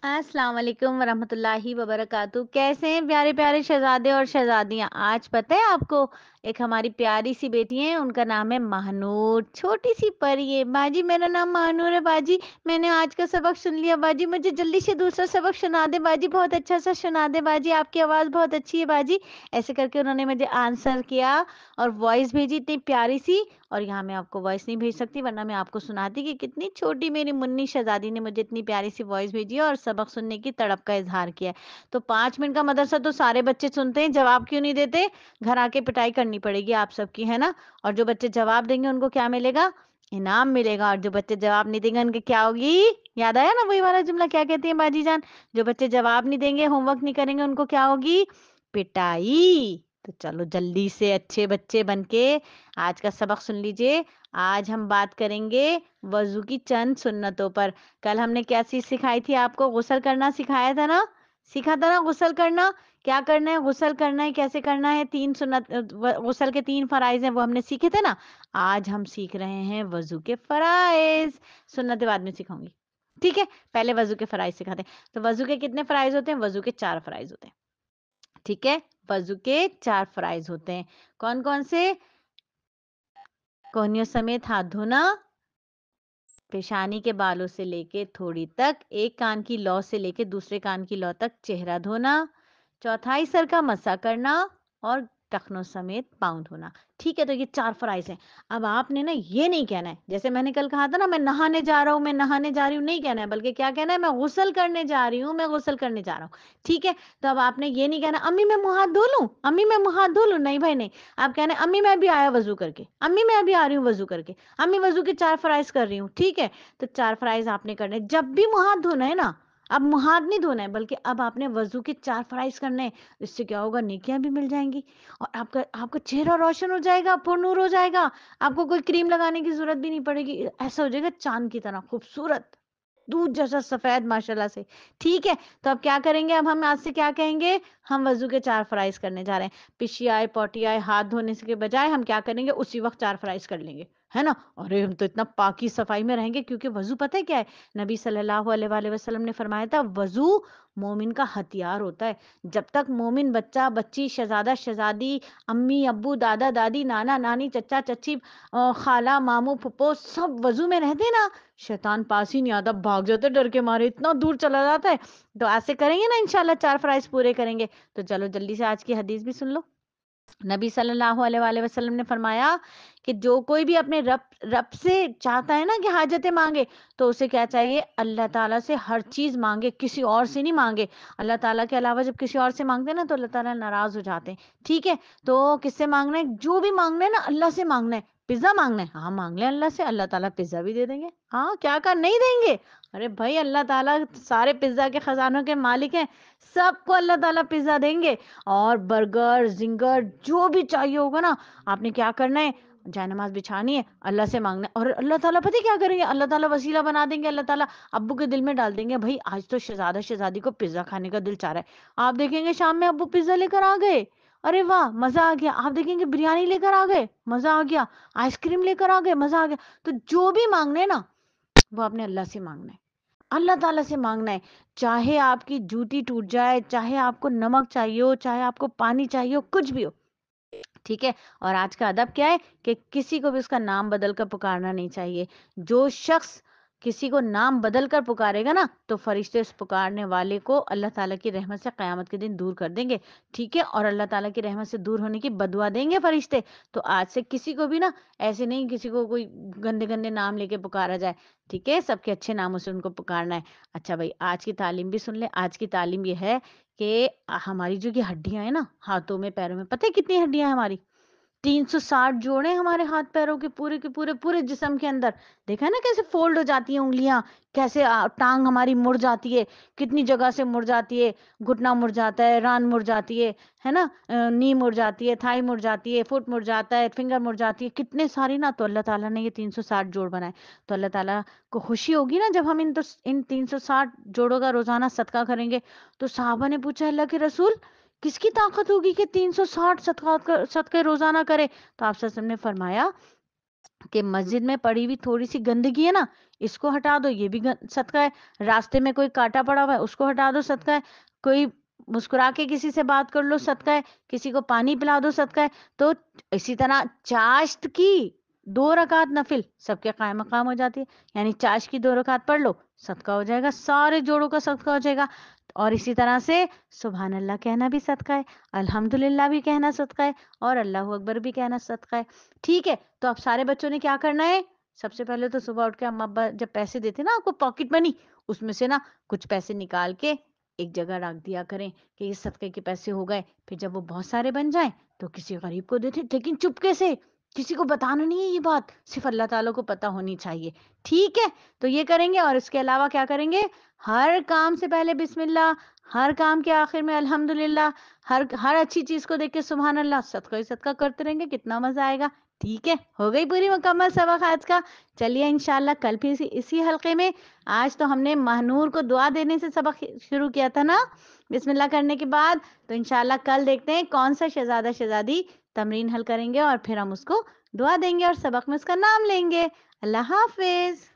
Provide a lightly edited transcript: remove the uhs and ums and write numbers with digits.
अस्सलाम वालेकुम वरहमतुल्लाहि वबरकातुहू। कैसे हैं प्यारे प्यारे शहजादे और शहजादियाँ। आज पता है आपको, एक हमारी प्यारी सी बेटी है, उनका नाम है महानूर। छोटी सी परी है। बाजी मेरा नाम महानूर है बाजी। मैंने आज का सबक सुन लिया बाजी, मुझे जल्दी से दूसरा सबक सुना दे बाजी, बहुत अच्छा सा सुना दे बाजी, आपकी आवाज़ बहुत अच्छी है बाजी। ऐसे करके उन्होंने मुझे आंसर किया और वॉइस भेजी इतनी प्यारी सी। और यहाँ मैं आपको वॉइस नहीं भेज सकती, वरना मैं आपको सुनाती कि कितनी छोटी मेरी मुन्नी शहजादी ने मुझे इतनी प्यारी सी वॉइस भेजी है और सबक सुनने की तड़प का इजहार किया है। तो 5 मिनट का मदरसा तो सारे बच्चे सुनते हैं, जवाब क्यों नहीं देते? घर आके पिटाई करनी पड़ेगी आप सबकी, है ना? और जो बच्चे जवाब देंगे उनको क्या मिलेगा? इनाम मिलेगा। और जो बच्चे जवाब नहीं देंगे उनके क्या होगी? याद आया ना वही वाला जुमला, क्या कहती है बाजी जान? जो बच्चे जवाब नहीं देंगे, होमवर्क नहीं करेंगे, उनको क्या होगी? पिटाई। तो चलो जल्दी से अच्छे बच्चे बनके आज का सबक सुन लीजिए। आज हम बात करेंगे वजू की चंद सुन्नतों पर। कल हमने क्या चीज सिखाई थी आपको? गुस्ल करना सिखाया था ना? सीखा था ना गुस्ल करना? क्या करना है? गुस्ल करना है, कैसे करना है? 3 सुन्नत गुस्ल के 3 फराइज हैं, वो हमने सीखे थे ना। आज हम सीख रहे हैं वजू के फराइज। सुन्नतें बाद में सिखाऊंगी, ठीक है? पहले वजू के फराइज सिखाते हैं। तो वजू के कितने फराइज होते हैं? वजू के 4 फराइज होते हैं, ठीक है? वजू के 4 फराइज होते हैं। कौन कौन से? कोहनियों समेत हाथ धोना, पेशानी के बालों से लेके थोड़ी तक, एक कान की लौ से लेके दूसरे कान की लौ तक चेहरा धोना, चौथाई सर का मसा करना, और टखनों समेत पाँव धोना। ठीक है, तो ये 4 फराइज हैं। अब आपने ना ये नहीं कहना है, जैसे मैंने कल कहा था ना, मैं नहाने जा रहा हूँ, मैं नहाने जा रही हूँ, नहीं कहना है, बल्कि क्या कहना है? मैं गुस्ल करने जा रही हूँ, मैं गुस्ल करने जा रहा हूँ। ठीक है? तो अब आपने ये नहीं कहना अम्मी मैं मुंह हाथ धो लूं, अम्मी मैं मुंह हाथ धो लूं, नहीं भाई नहीं। आप कहना है अम्मी मैं अभी आया वजू करके, अम्मी मैं अभी आ रही हूँ वजू करके, अम्मी वजू के 4 फराइज कर रही हूँ। ठीक है? तो 4 फराइज आपने करने। जब भी मुंह हाथ धोना है ना, अब मुंह हाथ नहीं धोना है, बल्कि अब आपने वजू के 4 फराइज करने हैं। इससे क्या होगा? नेकियां भी मिल जाएंगी और आपका आपका चेहरा रोशन हो जाएगा, पुरनूर हो जाएगा। आपको कोई क्रीम लगाने की जरूरत भी नहीं पड़ेगी, ऐसा हो जाएगा चांद की तरह खूबसूरत, दूध जैसा सफेद माशाल्लाह से। ठीक है? तो अब क्या करेंगे? अब हम आज से क्या कहेंगे? हम वजू के 4 फराइज करने जा रहे हैं। पिशी आए पोटी आए, हाथ धोने से के बजाय हम क्या करेंगे? उसी वक्त 4 फराइज कर लेंगे, है ना? अरे हम तो इतना पाकी सफाई में रहेंगे, क्योंकि वजू पता है क्या है? नबी सल्लल्लाहु अलैहि वसल्लम ने फरमाया था, वजू मोमिन का हथियार होता है। जब तक मोमिन बच्चा बच्ची, शहजादा शहजादी, अम्मी अब्बू, दादा दादी, नाना नानी, चचा चची, खाला मामू फुप्पो सब वजू में रहते ना, शैतान पास ही नहीं आता, भाग जाते डर के मारे, इतना दूर चला जाता है। तो ऐसे करेंगे ना, इंशाल्लाह 4 फराइज पूरे करेंगे। तो चलो जल्दी से आज की हदीस भी सुन लो। नबी सल्लल्लाहु अलैहि वसल्लम ने फरमाया कि जो कोई भी अपने रब रब से चाहता है ना कि हाजतें मांगे, तो उसे क्या चाहिए? अल्लाह ताला से हर चीज मांगे, किसी और से नहीं मांगे। अल्लाह ताला के अलावा जब किसी और से मांगते हैं ना, तो अल्लाह ताला नाराज हो जाते हैं। ठीक है? तो किससे मांगना है? जो भी मांगना है ना, अल्लाह से मांगना है। पिज्जा मांगना है, हाँ मांग ले अल्लाह से, अल्लाह ताला पिज्जा भी दे देंगे। हाँ, क्या कर नहीं देंगे? अरे भाई, अल्लाह ताला सारे पिज्जा के खजानों के मालिक हैं, सबको अल्लाह ताला पिज्जा देंगे। और बर्गर जिंगर जो भी चाहिए होगा ना, आपने क्या करना है? जायनमाज बिछानी है, अल्लाह से मांगना है, और अल्लाह ताला पता है क्या करेंगे? अल्लाह ताला वसीला बना देंगे। अल्लाह ताला अब्बू के दिल में डाल देंगे, भाई आज तो शहजादा शहजादी को पिज्जा खाने का दिल चाह रहा है। आप देखेंगे शाम में अब्बू पिज्जा लेकर आ गए, अरे वाह मजा आ गया। आप देखेंगे बिरयानी लेकर आ गए, मजा आ गया। आइसक्रीम लेकर आ गए, मजा आ गया। तो जो भी मांगना है ना, वो आपने अल्लाह से मांगना है, अल्लाह ताला से मांगना है। चाहे आपकी जूती टूट जाए, चाहे आपको नमक चाहिए हो, चाहे आपको पानी चाहिए हो, कुछ भी हो। ठीक है? और आज का अदब क्या है कि किसी को भी उसका नाम बदल कर पुकारना नहीं चाहिए। जो शख्स किसी को नाम बदल कर पुकारेगा ना, तो फरिश्ते उस पुकारने वाले को अल्लाह ताला की रहमत से क़यामत के दिन दूर कर देंगे। ठीक है? और अल्लाह ताला की रहमत से दूर होने की बदुआ देंगे फरिश्ते। तो आज से किसी को भी ना ऐसे नहीं, किसी को कोई गंदे गंदे नाम लेके पुकारा जाए। ठीक है? सबके अच्छे नामों से उनको पुकारना है। अच्छा भाई, आज की तालीम भी सुन ले। आज की तालीम ये है कि हमारी जो ये हड्डियां हैं ना, हाथों में पैरों में, पता है कितनी हड्डियां हैं हमारी? 360 जोड़े हमारे हाथ पैरों के पूरे पूरे जिस्म के अंदर। देखा है ना कैसे फोल्ड हो जाती हैं उंगलियां, कैसे टांग हमारी मुड़ जाती है, कितनी जगह से मुड़ जाती है। घुटना मुड़ जाता है, रान मुड़ जाती है ना? नी मुड़ जाती है, थाई मुड़ जाती है, फुट मुड़ जाता है, फिंगर मुड़ जाती है, कितने सारी ना। तो अल्लाह ताला ने ये 360 जोड़ बनाए। तो अल्लाह ताला को खुशी होगी ना जब हम इन 360 जोड़ों का रोजाना सदका करेंगे। तो साहबा ने पूछा, अल्लाह के रसूल, किसकी ताकत होगी कि 360 सदका सदके रोजाना करे? तो आप सल्लल्लाहु अलैहि वसल्लम ने फरमाया کہ مسجد میں پڑی ہوئی تھوڑی سی گندگی ہے نا، اس کو ہٹا دو، یہ بھی صدقہ ہے۔ راستے میں کوئی کانٹا پڑا ہوا ہے، اس کو ہٹا دو، صدقہ ہے۔ کوئی مسکرا کے کسی سے بات کر لو، صدقہ ہے۔ کسی کو پانی پلا دو، صدقہ ہے۔ تو اسی طرح چاشت کی 2 رکعت نفل سب کے قائم مقام ہو جاتی ہے، یعنی چاشت کی 2 رکعت پڑھ لو، صدقہ ہو جائے گا، سارے جوڑوں کا صدقہ ہو جائے گا۔ اور اسی طرح سے سبحان اللہ کہنا بھی صدقہ ہے، الحمدللہ بھی کہنا صدقہ ہے، اور اللہ اکبر بھی کہنا صدقہ ہے۔ ٹھیک ہے، تو اب سارے بچوں نے کیا کرنا ہے؟ سب سے پہلے تو صبح اٹھ کے اما ابا جب پیسے دیتے نا آپ کو پاکٹ منی، اس میں سے نا کچھ پیسے نکال کے ایک جگہ رکھ دیا کریں کہ یہ صدقے کے پیسے ہو گئے۔ پھر جب وہ بہت سارے بن جائیں تو کسی غریب کو دیتے، لیکن چپکے سے، کسی کو بتانا نہیں ہے یہ بات، صرف اللہ تعالیٰ کو پتا ہونی چاہیے۔ ٹھیک ہے، تو یہ کریں گے، اور اس کے علاوہ کیا کریں گے؟ ہر کام سے پہلے بسم اللہ، ہر کام کے آخر میں الحمدللہ، ہر اچھی چیز کو دیکھ کے سبحان اللہ، صدقہ ہی صدقہ کرتے رہیں گے، کتنا مزہ آئے گا۔ ٹھیک ہے، ہو گئی پوری مکمل سبق آج کا۔ چلیے انشاءاللہ کل پھر اسی حلقے میں۔ آج تو ہم نے مہنور کو دعا دینے سے سبق شروع کیا تھا نا، بسم اللہ کرنے کے بعد، تو انشاءاللہ کل دیکھتے ہیں کون سا شہزادہ شہزادی تمرین حل کریں گے، اور پھر ہم اس کو دعا دیں گے اور سبق میں اس کا نام لیں گے۔ اللہ حافظ۔